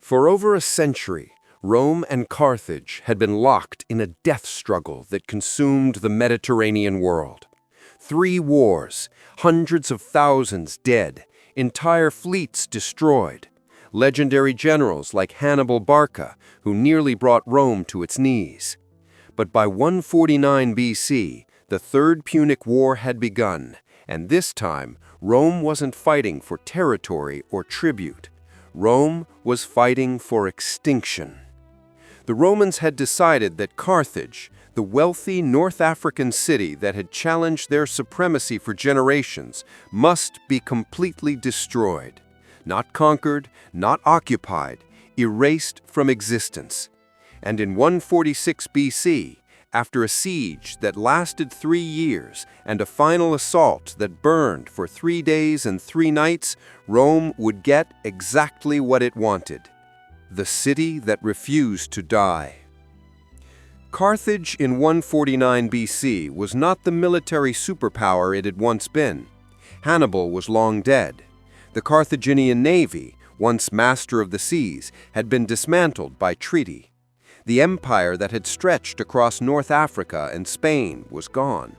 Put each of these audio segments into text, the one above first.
For over a century, Rome and Carthage had been locked in a death struggle that consumed the Mediterranean world. 3 wars, hundreds of thousands dead, entire fleets destroyed, legendary generals like Hannibal Barca, who nearly brought Rome to its knees. But by 149 BC, the Third Punic War had begun, and this time, Rome wasn't fighting for territory or tribute. Rome was fighting for extinction. The Romans had decided that Carthage, the wealthy North African city that had challenged their supremacy for generations, must be completely destroyed. Not conquered, not occupied, erased from existence. And in 146 BC, after a siege that lasted 3 years and a final assault that burned for 3 days and 3 nights, Rome would get exactly what it wanted: the city that refused to die. Carthage in 149 BC was not the military superpower it had once been. Hannibal was long dead. The Carthaginian navy, once master of the seas, had been dismantled by treaty. The empire that had stretched across North Africa and Spain was gone.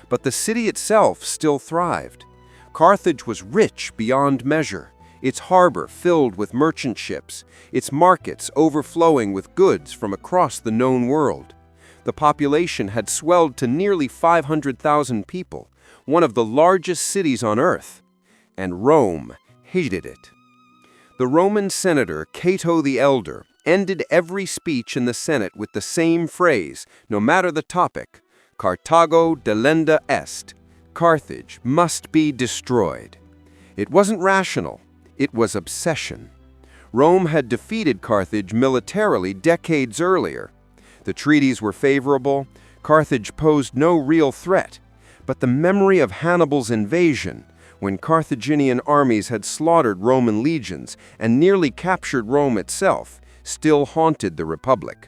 But the city itself still thrived. Carthage was rich beyond measure, its harbor filled with merchant ships, its markets overflowing with goods from across the known world. The population had swelled to nearly 500,000 people, one of the largest cities on earth. And Rome hated it. The Roman senator Cato the Elder ended every speech in the Senate with the same phrase, no matter the topic: Carthago delenda est. Carthage must be destroyed. It wasn't rational, it was obsession. Rome had defeated Carthage militarily decades earlier. The treaties were favorable, Carthage posed no real threat, but the memory of Hannibal's invasion, when Carthaginian armies had slaughtered Roman legions and nearly captured Rome itself, still haunted the Republic.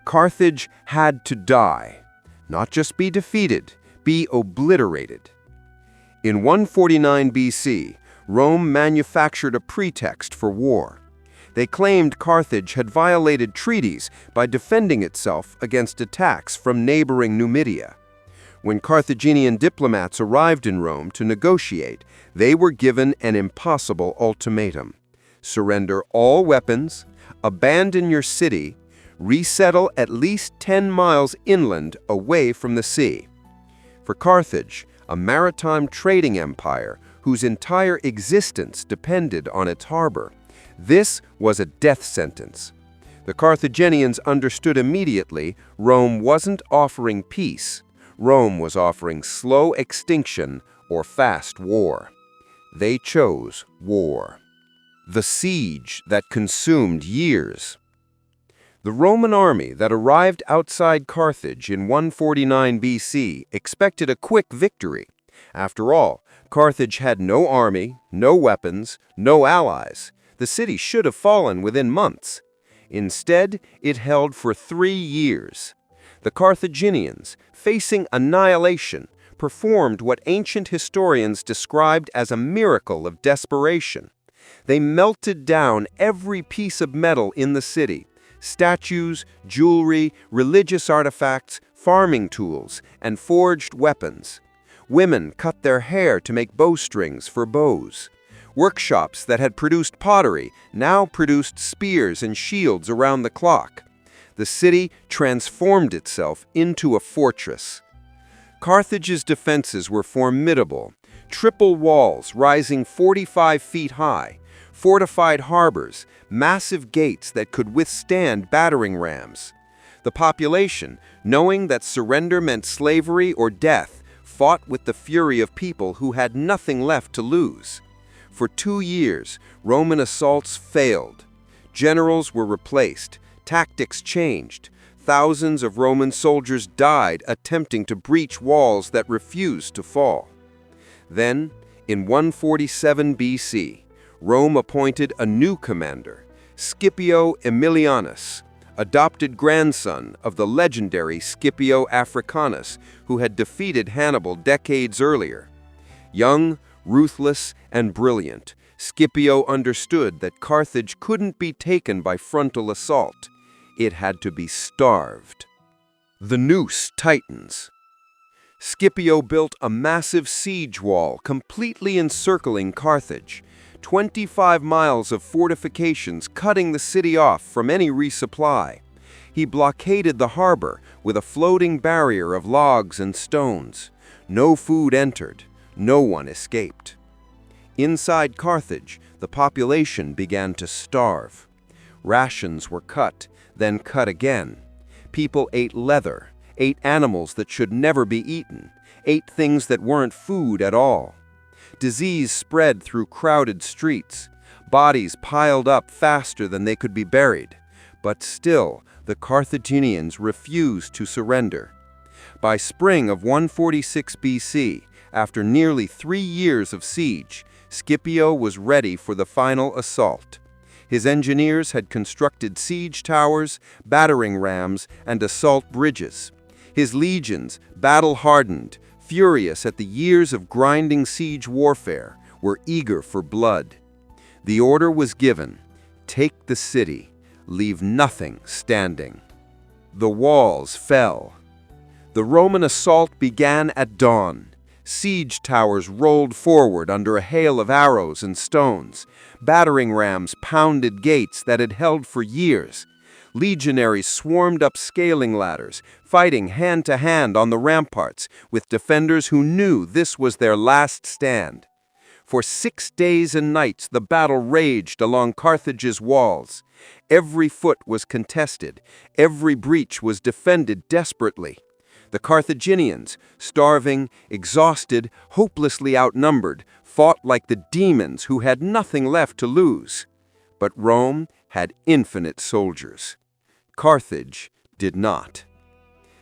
Carthage had to die, not just be defeated, be obliterated. In 149 BC, Rome manufactured a pretext for war. They claimed Carthage had violated treaties by defending itself against attacks from neighboring Numidia. When Carthaginian diplomats arrived in Rome to negotiate, they were given an impossible ultimatum: surrender all weapons, abandon your city, resettle at least 10 miles inland away from the sea. For Carthage, a maritime trading empire whose entire existence depended on its harbor, this was a death sentence. The Carthaginians understood immediately Rome wasn't offering peace. Rome was offering slow extinction or fast war. They chose war. The siege that consumed years. The Roman army that arrived outside Carthage in 149 BC expected a quick victory. After all, Carthage had no army, no weapons, no allies. The city should have fallen within months. Instead, it held for 3 years. The Carthaginians, facing annihilation, performed what ancient historians described as a miracle of desperation. They melted down every piece of metal in the city: statues, jewelry, religious artifacts, farming tools, and forged weapons. Women cut their hair to make bowstrings for bows. Workshops that had produced pottery now produced spears and shields around the clock. The city transformed itself into a fortress. Carthage's defenses were formidable: triple walls rising 45 feet high, fortified harbors, massive gates that could withstand battering rams. The population, knowing that surrender meant slavery or death, fought with the fury of people who had nothing left to lose. For 2 years, Roman assaults failed. Generals were replaced, tactics changed. Thousands of Roman soldiers died attempting to breach walls that refused to fall. Then, in 147 BC, Rome appointed a new commander, Scipio Aemilianus, adopted grandson of the legendary Scipio Africanus, who had defeated Hannibal decades earlier. Young, ruthless, and brilliant, Scipio understood that Carthage couldn't be taken by frontal assault. It had to be starved. The noose tightens. Scipio built a massive siege wall completely encircling Carthage, 25 miles of fortifications cutting the city off from any resupply. He blockaded the harbor with a floating barrier of logs and stones. No food entered, no one escaped. Inside Carthage, the population began to starve. Rations were cut, then cut again. People ate leather, ate animals that should never be eaten, ate things that weren't food at all. Disease spread through crowded streets. Bodies piled up faster than they could be buried. But still, the Carthaginians refused to surrender. By spring of 146 BC, after nearly 3 years of siege, Scipio was ready for the final assault. His engineers had constructed siege towers, battering rams, and assault bridges. His legions, battle-hardened, furious at the years of grinding siege warfare, were eager for blood. The order was given: take the city, leave nothing standing. The walls fell. The Roman assault began at dawn. Siege towers rolled forward under a hail of arrows and stones. Battering rams pounded gates that had held for years. Legionaries swarmed up scaling ladders, fighting hand-to-hand on the ramparts with defenders who knew this was their last stand. For 6 days and nights the battle raged along Carthage's walls. Every foot was contested. Every breach was defended desperately. The Carthaginians, starving, exhausted, hopelessly outnumbered, fought like the demons who had nothing left to lose. But Rome had infinite soldiers. Carthage did not.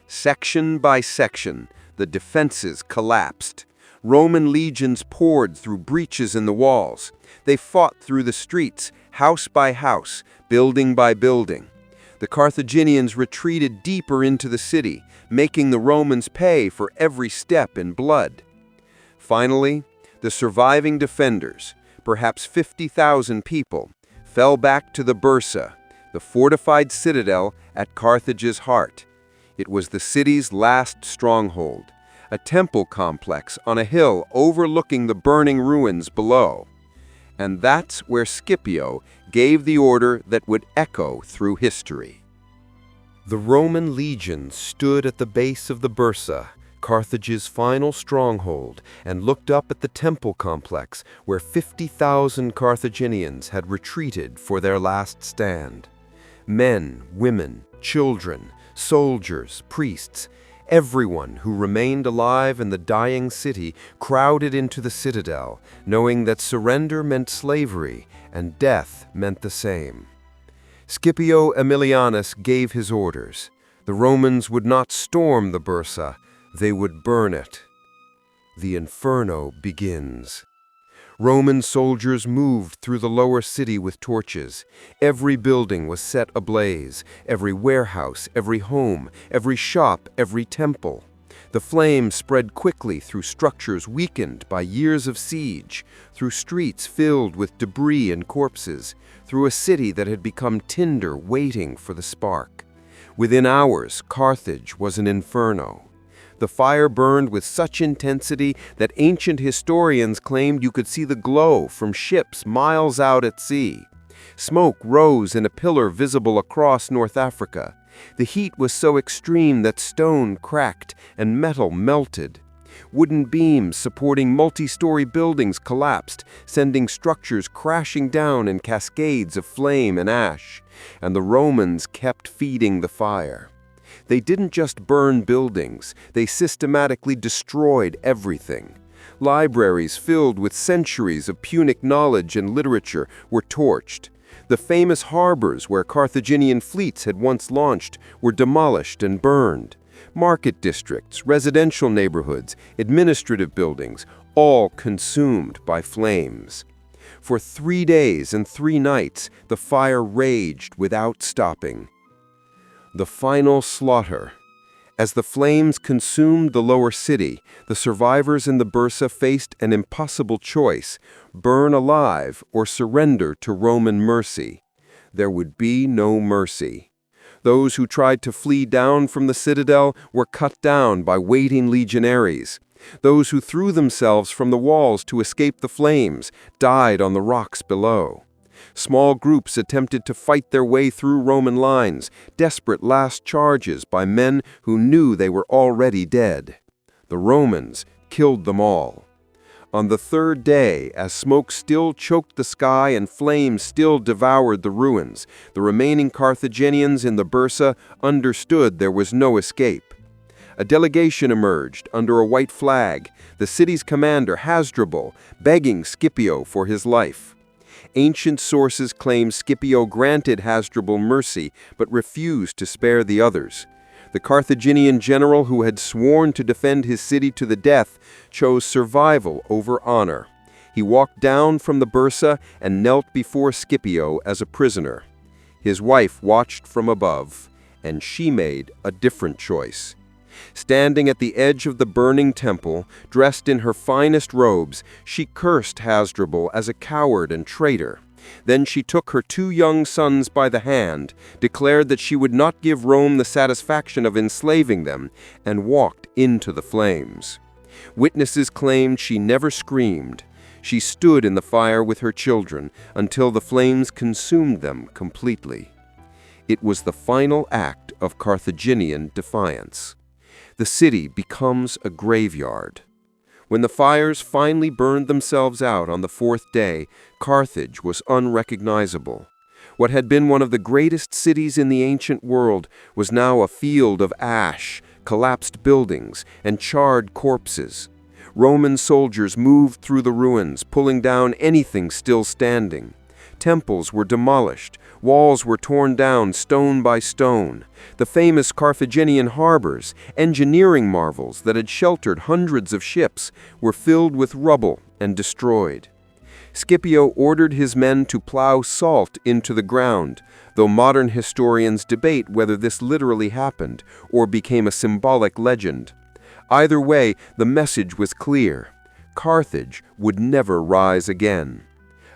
Section by section, the defenses collapsed. Roman legions poured through breaches in the walls. They fought through the streets, house by house, building by building. The Carthaginians retreated deeper into the city, making the Romans pay for every step in blood. Finally, the surviving defenders, perhaps 50,000 people, fell back to the Byrsa, the fortified citadel at Carthage's heart. It was the city's last stronghold, a temple complex on a hill overlooking the burning ruins below. And that's where Scipio gave the order that would echo through history. The Roman legion stood at the base of the Byrsa, Carthage's final stronghold, and looked up at the temple complex where 50,000 Carthaginians had retreated for their last stand. Men, women, children, soldiers, priests, everyone who remained alive in the dying city crowded into the citadel, knowing that surrender meant slavery and death meant the same. Scipio Aemilianus gave his orders. The Romans would not storm the Byrsa, they would burn it. The inferno begins. Roman soldiers moved through the lower city with torches. Every building was set ablaze, every warehouse, every home, every shop, every temple. The flames spread quickly through structures weakened by years of siege, through streets filled with debris and corpses, through a city that had become tinder waiting for the spark. Within hours, Carthage was an inferno. The fire burned with such intensity that ancient historians claimed you could see the glow from ships miles out at sea. Smoke rose in a pillar visible across North Africa. The heat was so extreme that stone cracked and metal melted. Wooden beams supporting multi-story buildings collapsed, sending structures crashing down in cascades of flame and ash. And the Romans kept feeding the fire. They didn't just burn buildings, they systematically destroyed everything. Libraries filled with centuries of Punic knowledge and literature were torched. The famous harbors where Carthaginian fleets had once launched were demolished and burned. Market districts, residential neighborhoods, administrative buildings, all consumed by flames. For 3 days and 3 nights, the fire raged without stopping. The final slaughter. As the flames consumed the lower city, the survivors in the Byrsa faced an impossible choice: burn alive or surrender to Roman mercy. There would be no mercy. Those who tried to flee down from the citadel were cut down by waiting legionaries. Those who threw themselves from the walls to escape the flames died on the rocks below. Small groups attempted to fight their way through Roman lines, desperate last charges by men who knew they were already dead. The Romans killed them all. On the third day, as smoke still choked the sky and flames still devoured the ruins, the remaining Carthaginians in the Byrsa understood there was no escape. A delegation emerged under a white flag, the city's commander Hasdrubal begging Scipio for his life. Ancient sources claim Scipio granted Hasdrubal mercy but refused to spare the others. The Carthaginian general who had sworn to defend his city to the death chose survival over honor. He walked down from the Byrsa and knelt before Scipio as a prisoner. His wife watched from above, and she made a different choice. Standing at the edge of the burning temple, dressed in her finest robes, she cursed Hasdrubal as a coward and traitor. Then she took her 2 young sons by the hand, declared that she would not give Rome the satisfaction of enslaving them, and walked into the flames. Witnesses claimed she never screamed. She stood in the fire with her children until the flames consumed them completely. It was the final act of Carthaginian defiance. The city becomes a graveyard. When the fires finally burned themselves out on the 4th day, Carthage was unrecognizable. What had been one of the greatest cities in the ancient world was now a field of ash, collapsed buildings, and charred corpses. Roman soldiers moved through the ruins, pulling down anything still standing. Temples were demolished, walls were torn down stone by stone. The famous Carthaginian harbors, engineering marvels that had sheltered hundreds of ships, were filled with rubble and destroyed. Scipio ordered his men to plow salt into the ground, though modern historians debate whether this literally happened or became a symbolic legend. Either way, the message was clear: Carthage would never rise again.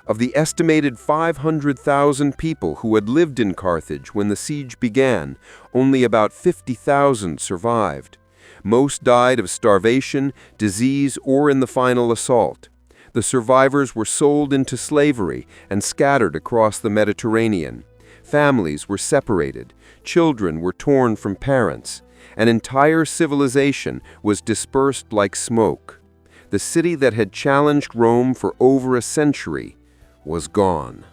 Of the estimated 500,000 people who had lived in Carthage when the siege began, only about 50,000 survived. Most died of starvation, disease, or in the final assault. The survivors were sold into slavery and scattered across the Mediterranean. Families were separated, children were torn from parents. An entire civilization was dispersed like smoke. The city that had challenged Rome for over a century was gone.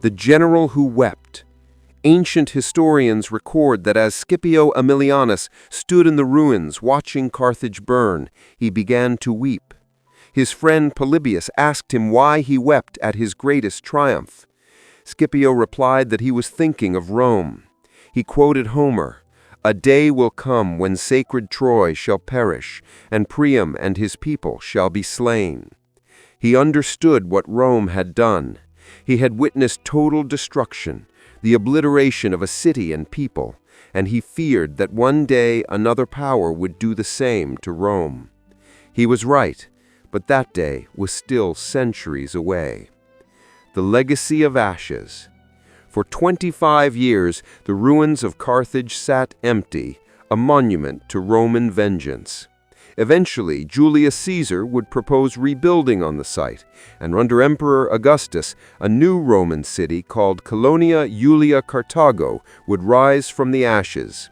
The general who wept. Ancient historians record that as Scipio Aemilianus stood in the ruins watching Carthage burn, he began to weep. His friend Polybius asked him why he wept at his greatest triumph. Scipio replied that he was thinking of Rome. He quoted Homer, "A day will come when sacred Troy shall perish, and Priam and his people shall be slain." He understood what Rome had done. He had witnessed total destruction, the obliteration of a city and people, and he feared that one day another power would do the same to Rome. He was right, but that day was still centuries away. The legacy of ashes. For 25 years, the ruins of Carthage sat empty, a monument to Roman vengeance. Eventually, Julius Caesar would propose rebuilding on the site, and under Emperor Augustus, a new Roman city called Colonia Julia Carthago would rise from the ashes.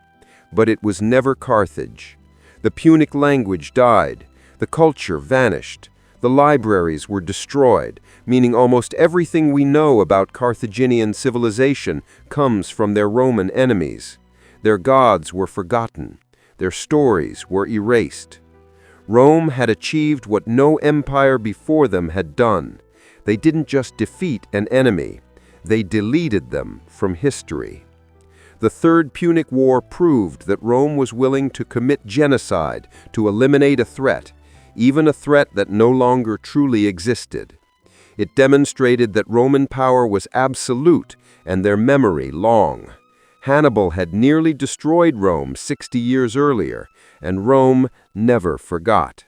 But it was never Carthage. The Punic language died, the culture vanished, the libraries were destroyed, meaning almost everything we know about Carthaginian civilization comes from their Roman enemies. Their gods were forgotten, their stories were erased. Rome had achieved what no empire before them had done. They didn't just defeat an enemy, they deleted them from history. The Third Punic War proved that Rome was willing to commit genocide to eliminate a threat, even a threat that no longer truly existed. It demonstrated that Roman power was absolute and their memory long. Hannibal had nearly destroyed Rome 60 years earlier, and Rome never forgot.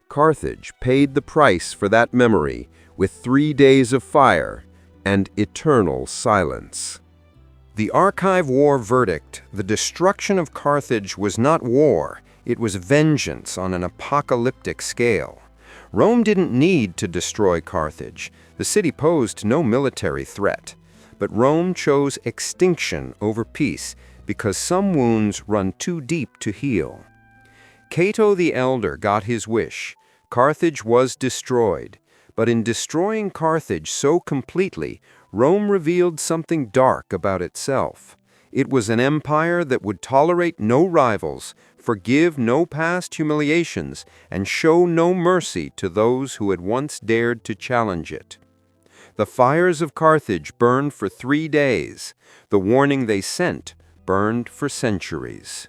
Carthage paid the price for that memory with 3 days of fire and eternal silence. The Archive War verdict, the destruction of Carthage, was not war, it was vengeance on an apocalyptic scale. Rome didn't need to destroy Carthage. The city posed no military threat. But Rome chose extinction over peace because some wounds run too deep to heal. Cato the Elder got his wish. Carthage was destroyed. But in destroying Carthage so completely, Rome revealed something dark about itself. It was an empire that would tolerate no rivals, forgive no past humiliations, and show no mercy to those who had once dared to challenge it. The fires of Carthage burned for 3 days. The warning they sent burned for centuries.